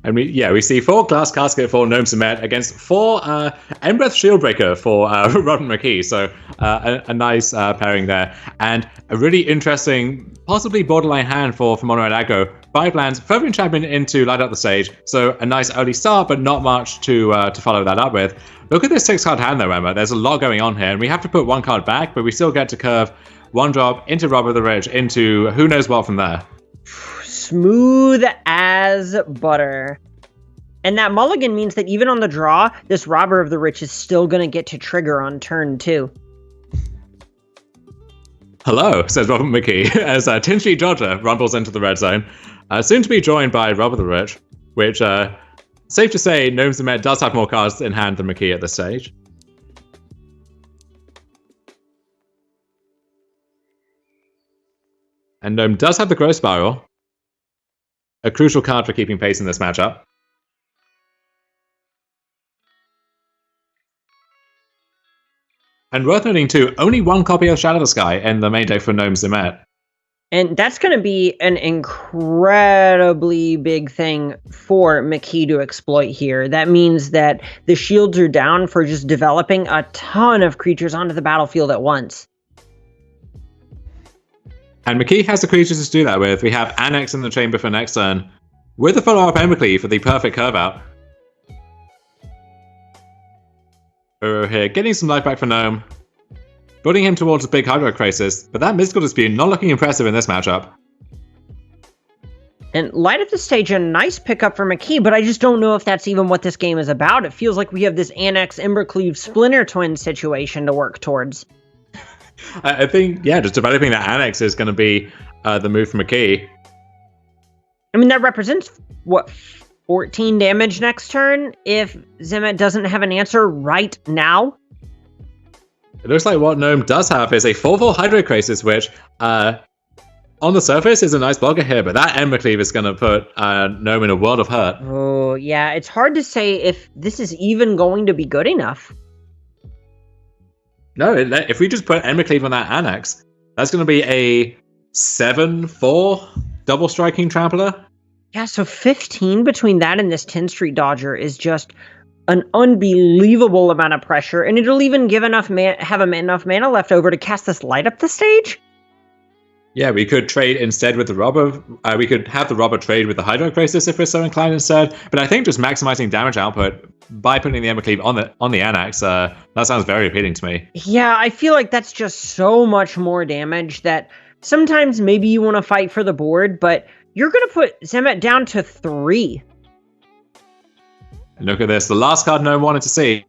And we see 4 Glass Casket for Gnome Zimet against 4 Embereth Shieldbreaker for Robin McKee. So a nice pairing there. And a really interesting, possibly borderline hand for Mono Red Aggro. 5 lands, further enchantment into light up the stage. So a nice early start, but not much to follow that up with. Look at this 6-card hand though, Emma. There's a lot going on here, and we have to put 1 card back, but we still get to curve 1 drop into Rob of the Rich into who knows what from there. Smooth as butter. And that mulligan means that even on the draw, this Robber of the Rich is still going to get to trigger on turn 2. Hello, says Robert McKee, as Tin Street Dodger rumbles into the red zone. Soon to be joined by Rob of the Rich, which, safe to say, Gnome Zimet does have more cards in hand than McKee at this stage. And Gnome does have the Growth Spiral, a crucial card for keeping pace in this matchup. And worth noting too, only 1 copy of Shadow of the Sky in the main deck for Gnome Zimet. And that's going to be an incredibly big thing for McKee to exploit here. That means that the shields are down for just developing a ton of creatures onto the battlefield at once. And McKee has the creatures to do that with. We have Annex in the chamber for next turn, with the follow-up Embercleave for the perfect curve out. We're here, getting some life back for Gnome, building him towards a big Hydro Crisis, but that Mystical Dispute not looking impressive in this matchup. And light up the stage, a nice pickup for McKee, but I just don't know if that's even what this game is about. It feels like we have this Annex Embercleave Splinter Twin situation to work towards. I think, just developing that Annex is going to be the move for McKee. I mean, that represents, 14 damage next turn if Zimet doesn't have an answer right now? It looks like what Gnome does have is a 4/4 Hydro Crisis, which, on the surface, is a nice blocker here, but that Embercleave is going to put Gnome in a world of hurt. Oh, yeah, it's hard to say if this is even going to be good enough. No, if we just put Embercleave on that Annex, that's going to be a 7/4 double striking trampler. Yeah, so 15 between that and this 10 Street Dodger is just an unbelievable amount of pressure, and it'll even give enough enough mana left over to cast this light up the stage. Yeah, we could trade instead with the Robber. We could have the Robber trade with the Hydro Crisis if we're so inclined instead. But I think just maximizing damage output by putting the Embercleave on the Annex, that sounds very appealing to me. Yeah, I feel like that's just so much more damage that sometimes maybe you want to fight for the board, but you're going to put Zimet down to 3. And look at this, the last card Gnome wanted to see.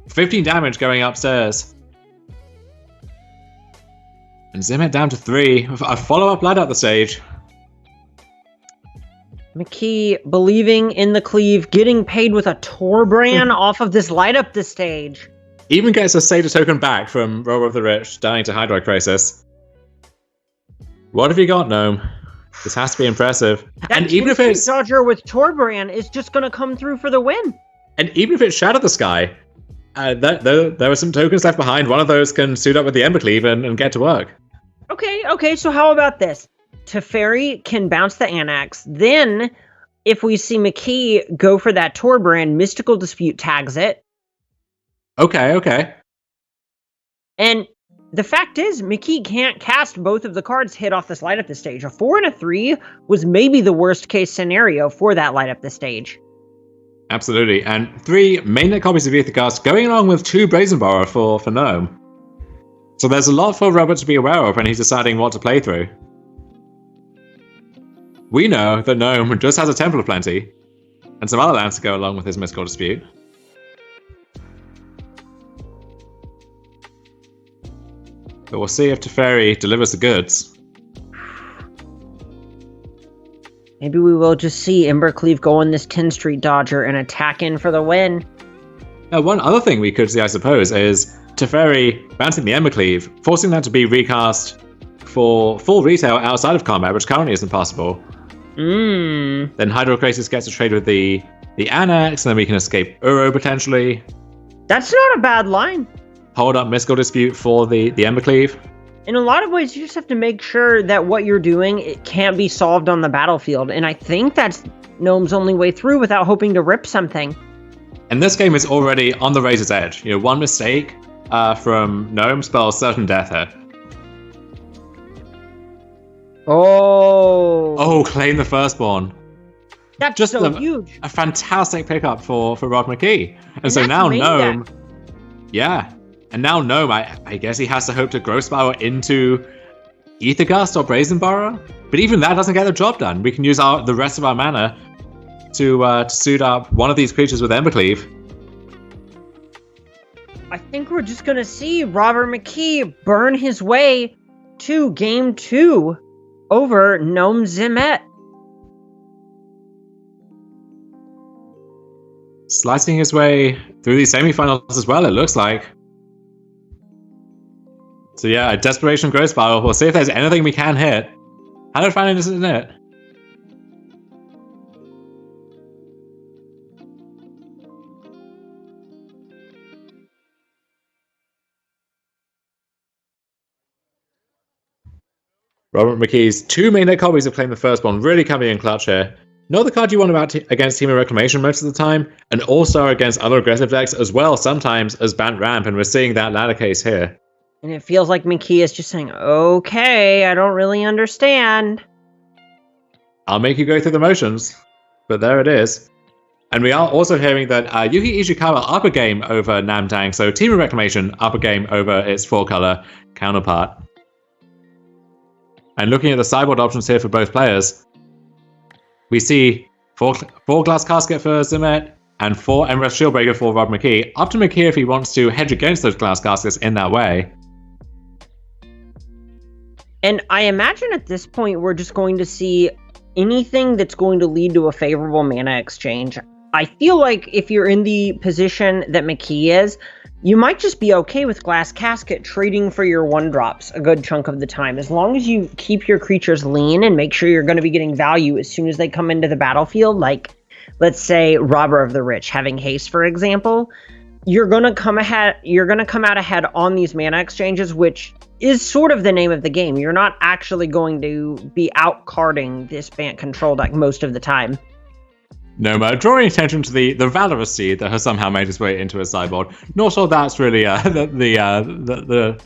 15 damage going upstairs. And Zimet down to 3. A follow-up light up the stage. McKee believing in the cleave, getting paid with a Torbran off of this light up the stage. Even gets a Satyr token back from Rover of the Rich, dying to Hydro Crisis. What have you got, Gnome? This has to be impressive. And even if it's Dodger with Torbran is just going to come through for the win. And even if it's Shadow the Sky, there are some tokens left behind. One of those can suit up with the Embercleave and get to work. Okay, so how about this? Teferi can bounce the Annex. Then, if we see McKee go for that Torbran, Mystical Dispute tags it. Okay. And the fact is, McKee can't cast both of the cards hit off this light up the stage. A 4 and a 3 was maybe the worst case scenario for that light up the stage. Absolutely. And 3 mainnet copies of Aethercast going along with 2 Brazen Borrower for Gnome. So there's a lot for Robert to be aware of when he's deciding what to play through. We know that Gnome just has a Temple of Plenty, and some other lands to go along with his Mystical Dispute. But we'll see if Teferi delivers the goods. Maybe we will just see Embercleave go on this 10 Street Dodger and attack in for the win. Now, one other thing we could see, I suppose, is Teferi bouncing the Embercleave, forcing that to be recast for full retail outside of combat, which currently isn't possible. Then Hydro Crisis gets to trade with the Annex, and then we can escape Uro potentially. That's not a bad line. Hold up Mystical Dispute for the Embercleave. in a lot of ways, you just have to make sure that what you're doing, it can't be solved on the battlefield. And I think that's Gnome's only way through without hoping to rip something. And this game is already on the razor's edge. One mistake from Gnome spells certain death here. Oh, claim the firstborn. That's just so huge. A fantastic pickup for Rod McKee. And so now Gnome... Yeah. And now Gnome, I guess he has to hope to Growth Spiral into Ether Gust or Brazen Borrower. But even that doesn't get the job done. We can use the rest of our mana to suit up one of these creatures with Embercleave. I think we're just going to see Robert McKee burn his way to Game 2 over Gnome Zimet. Slicing his way through these semifinals as well, it looks like. So yeah, a Desperation Growth Spiral. We'll see if there's anything we can hit. Hallowed Fountain isn't it? Robert McKee's 2 main deck copies have claimed the firstborn, really coming in clutch here. Not the card you want against Team of Reclamation most of the time, and also against other aggressive decks as well, sometimes as Bant Ramp, and we're seeing that latter case here. And it feels like McKee is just saying, okay, I don't really understand. I'll make you go through the motions. But there it is. And we are also hearing that Yuki Ishikawa upper game over Namtang, so Team of Reclamation upper game over its 4-color counterpart. And looking at the sideboard options here for both players, we see 4 Glass Casket for Zimet and 4 Embereth Shieldbreaker for Rob McKee. Up to McKee if he wants to hedge against those Glass Caskets in that way. And I imagine at this point we're just going to see anything that's going to lead to a favorable mana exchange. I feel like if you're in the position that McKee is, you might just be okay with Glass Casket trading for your 1-drops a good chunk of the time. As long as you keep your creatures lean and make sure you're going to be getting value as soon as they come into the battlefield, like, let's say, Robber of the Rich having haste, for example, you're going to come out ahead on these mana exchanges, which is sort of the name of the game. You're not actually going to be out-carding this Bant control deck most of the time. No, drawing attention to the Valorous Seed that has somehow made its way into his sideboard. Not sure that's really the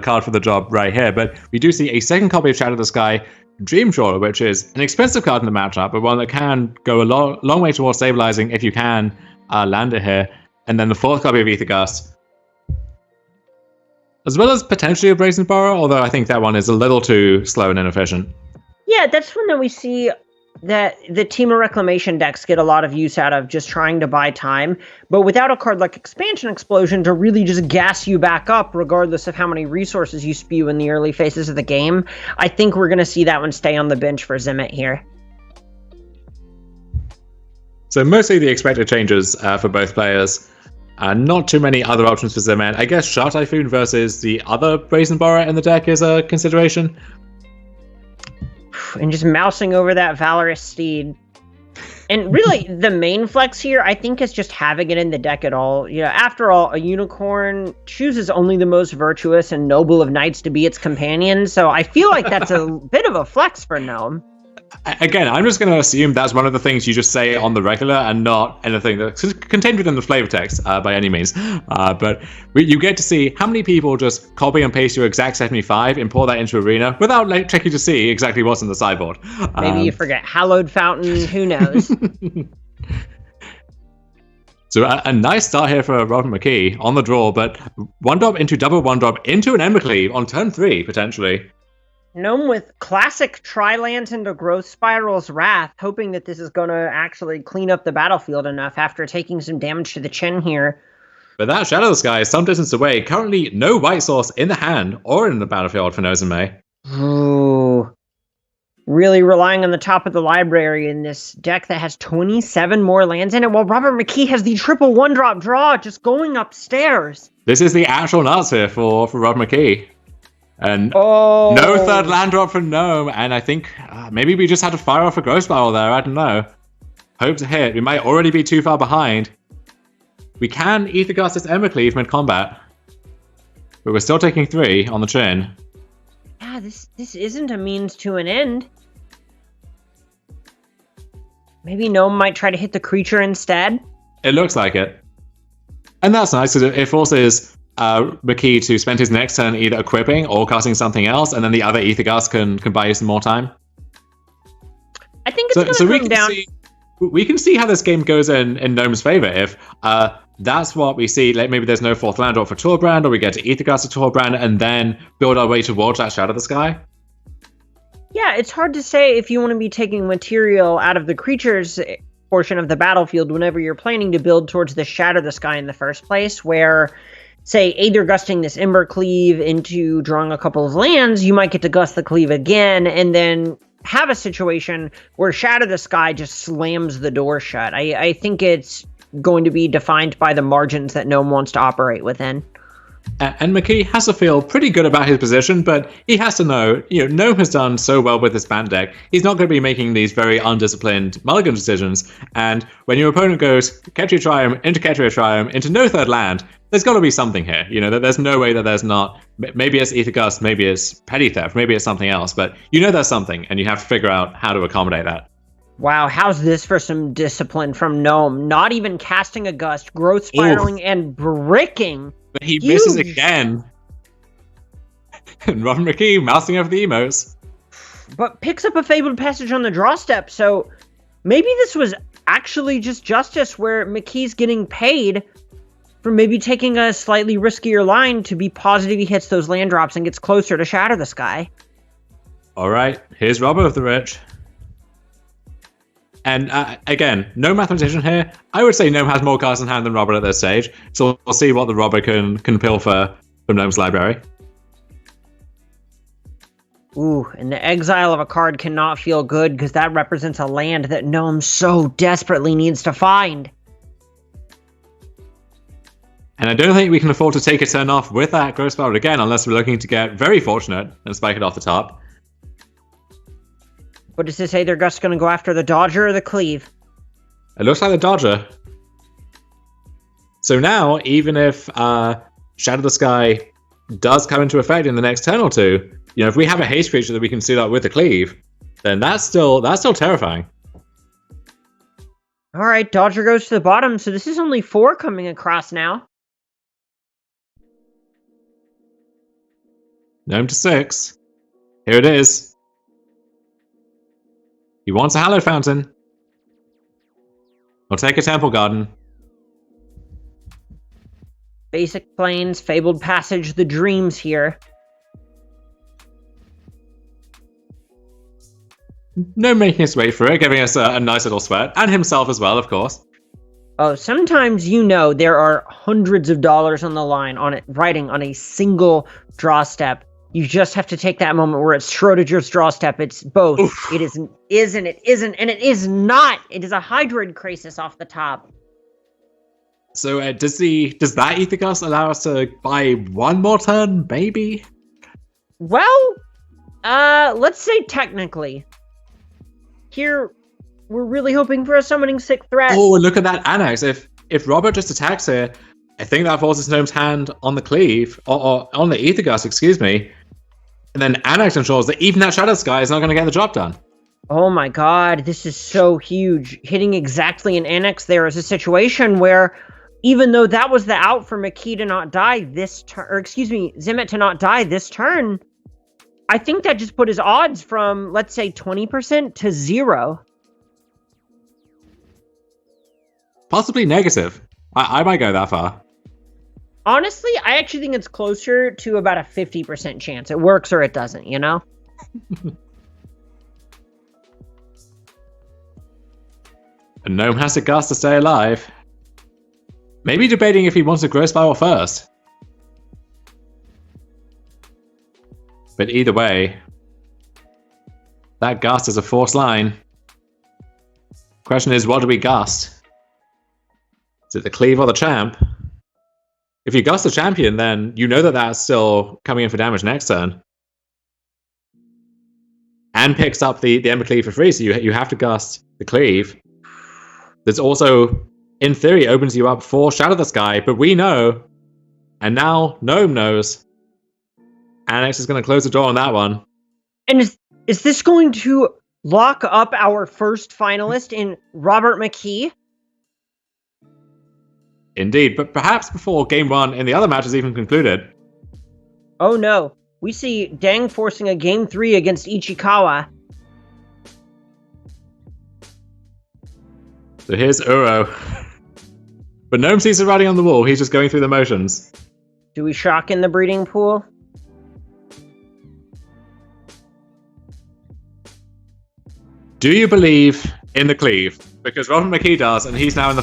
card for the job right here, but we do see a second copy of Shadow of the Sky, Dreamtrawler, which is an expensive card in the matchup, but one that can go a long way towards stabilizing if you can land it here. And then the 4th copy of Ether Gust, as well as potentially a Brazen Borrower, although I think that one is a little too slow and inefficient. Yeah, that's one that we see that the Team of Reclamation decks get a lot of use out of, just trying to buy time, but without a card like Expansion Explosion to really just gas you back up regardless of how many resources you spew in the early phases of the game. I think we're going to see that one stay on the bench for Zimet here. So mostly the expected changes for both players. Not too many other options for Zimet. I guess Shark Typhoon versus the other Brazen Borrower in the deck is a consideration. And just mousing over that Valorous Steed. And really, the main flex here, I think, is just having it in the deck at all. You know, after all, a unicorn chooses only the most virtuous and noble of knights to be its companion, so I feel like that's a bit of a flex for Gnome. Again, I'm just going to assume that's one of the things you just say on the regular and not anything that's contained within the flavor text by any means. But you get to see how many people just copy and paste your exact 75, import that into Arena without checking to see exactly what's in the sideboard. Maybe you forget Hallowed Fountain, who knows? So a nice start here for Robert McKee on the draw, but 1-drop into double 1-drop into an Embercleave on turn 3, potentially. Gnome with classic Tri-Lands into Growth Spiral's Wrath, hoping that this is going to actually clean up the battlefield enough after taking some damage to the chin here. But that Shadow of the Sky is some distance away. Currently, no white source in the hand or in the battlefield for Nozame. Ooh. Really relying on the top of the library in this deck that has 27 more lands in it, while Robert McKee has the triple 1-drop draw just going upstairs. This is the actual nuts here for Robert McKee. And no third land drop from Gnome, and I think maybe we just had to fire off a Growth Spiral there, I don't know. Hope to hit. We might already be too far behind. We can Ether Gust this Embercleave mid-combat, but we're still taking 3 on the chin. Yeah, this isn't a means to an end. Maybe Gnome might try to hit the creature instead. It looks like it. And that's nice, because it forces McKee to spend his next turn either equipping or casting something else, and then the other Ether Gust can buy you some more time. I think it's going to come down... We can see how this game goes in Gnome's favor if that's what we see. Like maybe there's no fourth land or for Torbrand, or we get to Ether Gust to Torbrand and then build our way towards that Shadow of the Sky. Yeah, it's hard to say if you want to be taking material out of the creatures portion of the battlefield whenever you're planning to build towards the Shadow of the Sky in the first place, where, say, either gusting this Ember Cleave into drawing a couple of lands, you might get to gust the Cleave again, and then have a situation where Shadow of the Sky just slams the door shut. I think it's going to be defined by the margins that Gnome wants to operate within. And McKee has to feel pretty good about his position, but he has to know, Gnome has done so well with this Bant deck. He's not going to be making these very undisciplined mulligan decisions. And when your opponent goes Ketria Triumph into Ketria Triumph into no third land, there's got to be something here. There's no way that there's not. Maybe it's Ether Gust, maybe it's Petty Theft, maybe it's something else. But there's something, and you have to figure out how to accommodate that. Wow, how's this for some discipline from Gnome? Not even casting a Gust, growth spiraling, and bricking. But he misses again. And Robin McKee mousing over the emotes. But picks up a Fabled Passage on the draw step, so maybe this was actually just justice where McKee's getting paid for maybe taking a slightly riskier line to be positive he hits those land drops and gets closer to Shadow the Sky. Alright, here's Robber of the Rich. And again, no mathematician here. I would say Gnome has more cards in hand than Robert at this stage. So we'll see what the Robber can pilfer from Gnome's library. Ooh, and the exile of a card cannot feel good because that represents a land that Gnome so desperately needs to find. And I don't think we can afford to take a turn off with that Growth Spiral again unless we're looking to get very fortunate and spike it off the top. What does this say? They're just going to go after the Dodger or the Cleave? It looks like the Dodger. So now, even if Shadow of the Sky does come into effect in the next turn or two, if we have a haste creature that we can see that with the Cleave, then that's still terrifying. All right, Dodger goes to the bottom, so this is only 4 coming across now. Gnome to 6. Here it is. He wants a Hallowed Fountain. We'll take a Temple Garden. Basic Plains, Fabled Passage, the Dreams here. No making us wait for it, giving us a nice little sweat. And himself as well, of course. Oh, sometimes there are hundreds of dollars on the line on it, riding on a single draw step. You just have to take that moment where it's Schrodinger's draw step. It's both. Oof. It isn't, and it is not. It is a Hydroid Crisis off the top. So does that Ether Gust allow us to buy one more turn, maybe? Well, let's say technically. Here, we're really hoping for a Summoning Sick threat. Oh, look at that Annex. If Robert just attacks here, I think that forces Gnome's hand on the Cleave, or on the Ether Gust, excuse me. And then Annex ensures that even that Shadow Sky is not going to get the job done. Oh my god, this is so huge. Hitting exactly an Annex there is a situation where, even though that was the out for McKee to not die this turn, or excuse me, Zimet to not die this turn, I think that just put his odds from, let's say, 20% to 0. Possibly negative. I might go that far. Honestly, I actually think it's closer to about a 50% chance. It works or it doesn't, And Gnome has to Gust to stay alive. Maybe debating if he wants to Growth Spiral first. But either way, that Gust is a forced line. Question is, what do we Gust? Is it the Cleave or the Champ? If you Gust the Champion, then you know that that's still coming in for damage next turn. And picks up the Ember Cleave for free, so you have to Gust the Cleave. There's also, in theory, opens you up for Shadow of the Sky, but we know, and now Gnome knows, Annex is going to close the door on that one. And is this going to lock up our first finalist in Robert McKee? Indeed, but perhaps before game 1 in the other match is even concluded. Oh no, we see Dang forcing a game 3 against Ichikawa. So here's Uro. But Gnome sees the writing on the wall, he's just going through the motions. Do we shock in the breeding pool? Do you believe in the cleave? Because Robert McKee does, and he's now in the